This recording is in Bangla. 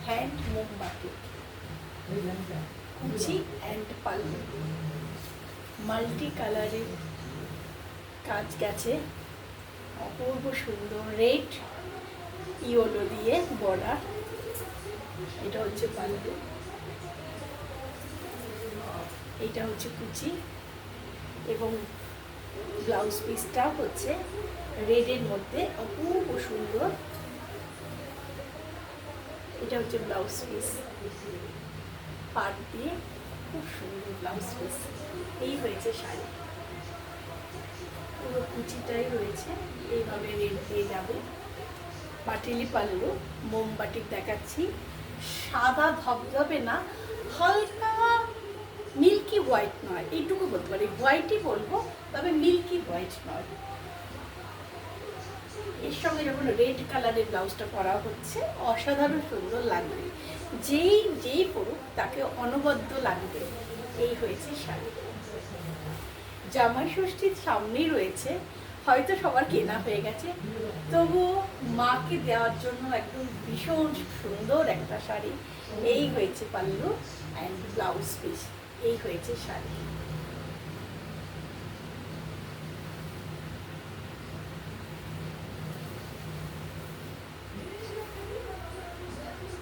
হ্যান্ড মোমবাতি, কুচি অ্যান্ড পাল্লু, মাল্টি কালারের কাজ গেছে, অপূর্ব সুন্দর রেড ইয়েলো দিয়ে বর্ডার। এটা হচ্ছে পাল্লু, এটা হচ্ছে কুচি এবং ব্লাউজ পিসটা হচ্ছে রেডের মধ্যে অপূর্ব সুন্দর। এটা হচ্ছে ব্লাউজ পিস, পাট দিয়ে খুব সুন্দর ব্লাউজ পিস। এই হয়েছে শাড়ি, পুরো কুচিটাই রয়েছে, এইভাবে রেড দিয়ে যাবে। পাটিলি পাল্লু, মোমবাটিক দেখাচ্ছি, সাদা ধবধবে না, হালকা মিল্কি হোয়াইট নয়, এইটুকু বলতে পারি, হোয়াইটই বলবো, তবে মিল্কি হোয়াইট নয়। এর সঙ্গে যখন রেড কালারের ব্লাউজটা পরা হচ্ছে অসাধারণ সুন্দর লাগবে, যেই পরুক তাকে অনবদ্য লাগবে। এই হয়েছে শাড়ি। জামাই ষষ্ঠীর সামনেই রয়েছে, হয়তো সবার কেনা হয়ে গেছে, তবুও মাকে দেওয়ার জন্য একদম ভীষণ সুন্দর একটা শাড়ি। এই হয়েছে পাল্লু অ্যান্ড ব্লাউজ পিস, এই হয়েছে শাড়ি।